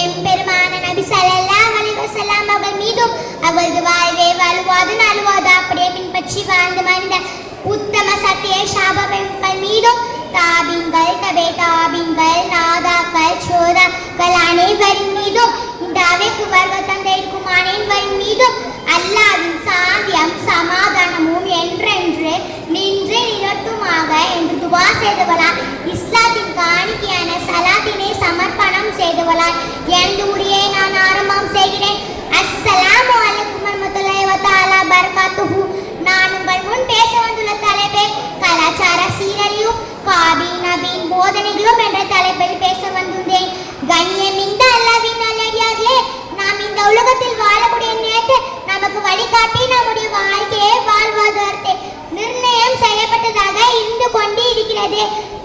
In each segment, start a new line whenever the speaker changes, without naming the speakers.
எம்பெருமான நபி ஸல்லல்லாஹு அலைஹி வஸல்லம் அவர்கள் மீதும் அவரது வாழ்வே வாழ்வாது நல்வாது அப்படியே பின்பற்றி வாழ்ந்து மனித உத்தம சத்திய ஷாபங்கள் மீதும் தாபிங்கள் தபே தாபிங்கள் நாதாக்கள் சோதாக்கள் அனைவரின் மீதும் இந்த அவைக்கு வருக தந்திருக்கும் அனைவரின் மீதும் அல்லாஹ்வின் சாந்தியம் சமாதானமும் என்றென்று நின்று நிலட்டுமாக என்று துவா செய்தவளால் இஸ்லாத்தின் காணிக்கையான சலாத்தினை சமர்ப்பணம் செய்தவளால் எனது உரையை நான் ஆரம்பம் செய்கிறேன். அஸ்ஸலாமு அலைக்கும் வரஹ்மத்துல்லாஹி வ தஆலா பரகாத்துஹு. நான் உங்கள் முன் பேச வந்துள்ள தலைப்பே கலாச்சார சீரழியும் காபி நபியின் போதனைகளும் என்ற தலைப்பில் பேச வந்துள்ளேன். கண்ணியமிக்க அல்லாஹ்வின் நல்லடியார்களே, நாம் இந்த உலகத்தில் வாழக்கூடிய நேரத்தில் நமக்கு வழிகாட்டி நம்முடைய வாழ்க்கையை வாழ்வதற்கு நிர்ணயம் செய்யப்பட்டதாக இருந்து கொண்டு இருக்கிறது.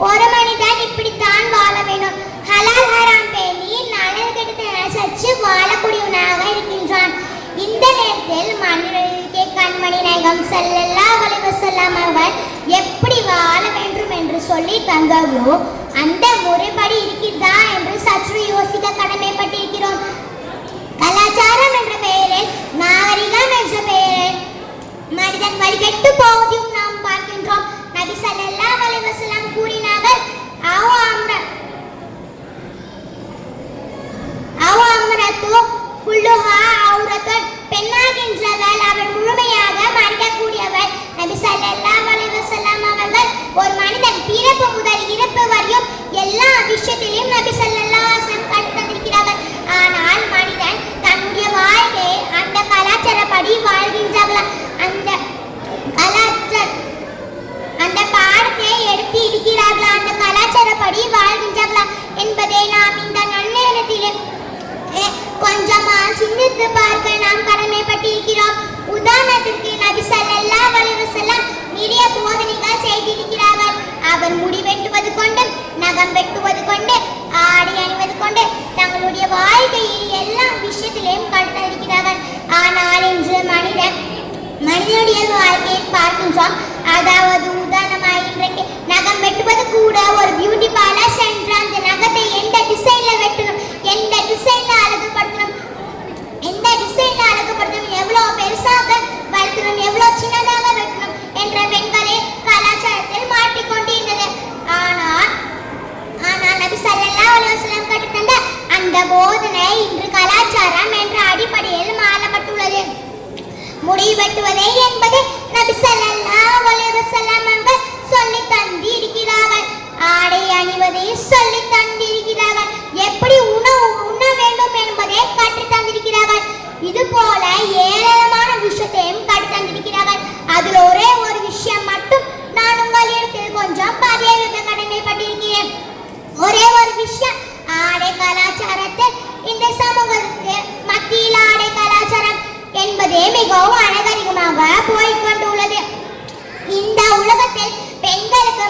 ஒரு மனிதன் இப்படித்தான் வாழ வேண்டும். ஹலால் ஹராம் பேணி நல்லது கெட்டதை சச்சு வாழக்கூடியவனாக இருக்கின்றான். இந்த நேரத்தில் மனிதர்களுக்கு கண்மணி நாயகம் ஸல்லல்லாஹு அலைஹி வஸல்லம் அவர்கள் எப்படி வாழ வேண்டும் என்று சொல்லி தந்தார்களோ அந்த முறைப்படி இருக்கிறதா என்று சற்று யோசிக்க கடமைப்பட்டிருக்கிறோம். கலாச்சாரம் என்ற பெயரில் நாகரிகம் என்ற பெயரில் மனிதன் வழிகெட்டு போவதையும் நாம் பார்க்கின்றோம். நபி ஸல்லல்லாஹு அலைஹி வஸல்லம் கூறினார்கள், பெண்ணாகின்றவள் அவள் முழுமையாக மறைக்கக்கூடியவள். நபி ஸல்லல்லாஹு அலைஹி வஸல்லம் அவர்கள் ஒரு மனிதன் பிறப்பு முதல் இறப்பு வரையும் எல்லா விஷயத்திலும் நபி ஸல்லல்லாஹு அலைஹி வஸல்லம் கற்றுத்தந்திருக்கிறார்கள். ஆனால் மனிதன் தன்னுடைய வாழ்க்கையை அந்த கலாச்சாரப்படி வாழ்கின்றார்களா, அந்த பாடத்தை எடுத்து இருக்கிறார்களா, அந்த கலாச்சாரப்படி வாழ்கின்றார்களா என்பதை நாம் இந்த நன்னேரத்தில் கொஞ்சமா சிந்தித்து பார்க்க நாம் கடமைப்பட்டிருக்கிறோம். உதாரணத்திற்கு நபி ஸல்லல்லாஹு அலைஹி வஸல்லம் நிறைய போதனைகள் செய்திருக்கிறார்கள். அவர் முடி வெட்டுவது கொண்டு, நகம் வெட்டுவது கொண்டு, ஆடை அணிவது கொண்டு தங்களுடைய வாழ்க்கையில் எல்லா விஷயத்திலையும் கற்றுத்தந்திருக்கிறார்கள். ஆனால் இன்று மனிதனுடைய வாழ்க்கையை பார்க்கின்றோம். அதாவது உதாரணமாக இன்றைக்கு நகம் வெட்டுவது கூட ஒரு பியூட்டி பார்லர் சென்று அந்த நகத்தை எந்த டிசைன்ல வெட்டணும், எந்த டிசைன்ல அழகுபடுத்தணும், எவ்வளவு பெருசாக வளர்த்தணும், எவ்வளவு சின்னதாக வெட்டணும் என்ற பெண்களே கலாச்சாரத்தில் மாட்டிக்கொண்டிருந்தது. ஆனால் நபி ஸல்லல்லாஹு அலைஹி வஸல்லம் கற்றுத்தந்த அந்த போதனை இன்று கலாச்சாரம் என்ற அடிப்படையில் மாறப்பட்டுள்ளது. முடி வெட்டுவதை என்பது நபி ஸல்லல்லாஹு அலைஹி வஸல்லம் அவர்கள் சொல்லி தந்திருக்கிறார்கள். ஆடை அணிவதை சொல்லி தந்திருக்கிறார்கள். எப்படி உண்ண வேண்டும் என்பதை கற்று தந்திருக்கிறார்கள். இது போல ஏராளமான விஷயத்தையும் கற்று தந்திருக்கிறார்கள். அதில் ஒரே ஒரு விஷயம் மட்டும் நான் உங்களிடத்தில் கொஞ்சம் பதிய வைக்க கடமைப்பட்டிருக்கிறேன். ஒரே ஒரு விஷயம், ஆடை கலாச்சாரத்தில் இந்த சமூகத்துக்கு மத்தியில் ஆடை கலாச்சாரம் என்பதே மிகவும் அநாகரிகமாக போய்கொண்டுள்ளது. இந்த உலகத்தில் பெண்களுக்கு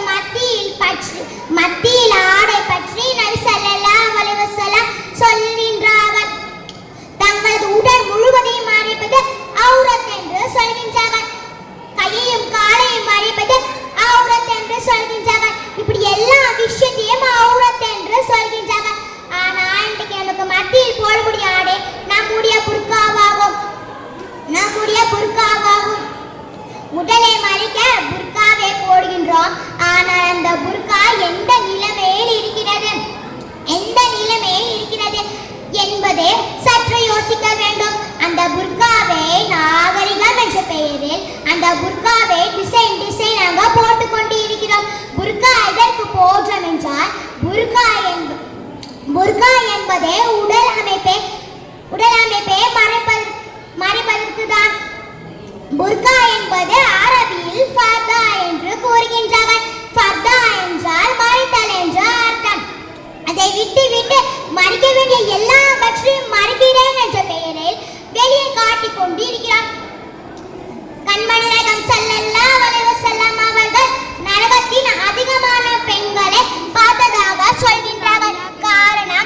மத்தியில் ஆடை பற்றி நபி ஸல்லல்லாஹு அலைஹி வஸல்லம் சொல்கின்றார்கள். தங்களது உடல் முழுவதையும் மறைப்பது அவுரத் என்று சொல்கின்றார்கள். கையையும் காலையும் மறைப்பது அவுரத் என்று சொல்கின்றார்கள். இப்படி எல்லா விஷயத்தையும் அவுரத் என்று சொல்கின்றார்கள். ஆனால் இன்றைக்கு எனக்கு மத்தியில் போடக்கூடிய ஆடை நம்முடைய புர்காவாகும். உடலை மறைக்க புர்காவை போடுகின்றோம். ஆனால் அந்த புர்கா எந்த நிலைமையில் இருக்கிறது என்பதை சற்று யோசிக்க வேண்டும். அந்த புர்காவை நாகரிகம் என்ற பெயரில் அந்த புர்காவை டிசைனாக போட்டுக் கொண்டு இருக்கிறோம். புர்கா எதற்கு போடுறோம் என்றால் புர்கா என்பதே உடல் அமைப்பை மறைப்பதற்கு தான். புர்கா என்பது அரபியில் ஃபர்தா என்று கூறுகின்றார்கள். ஃபர்தா என்றால் மறைத்தல் என்று அர்த்தம். அதை விட்டு மறைக்க வேண்டிய எல்லாவற்றையும் மறைக்கிறேன் என்ற பெயரில் வெளியே காட்டிக் கொண்டு இருக்கிறார். கண்மணி நாயகம் ஸல்லல்லாஹு அலைஹி வஸல்லம் அவர்கள் நரகத்தின் அதிகமான பெண்களை பார்த்ததாக சொல்கின்றார்கள். காரணம்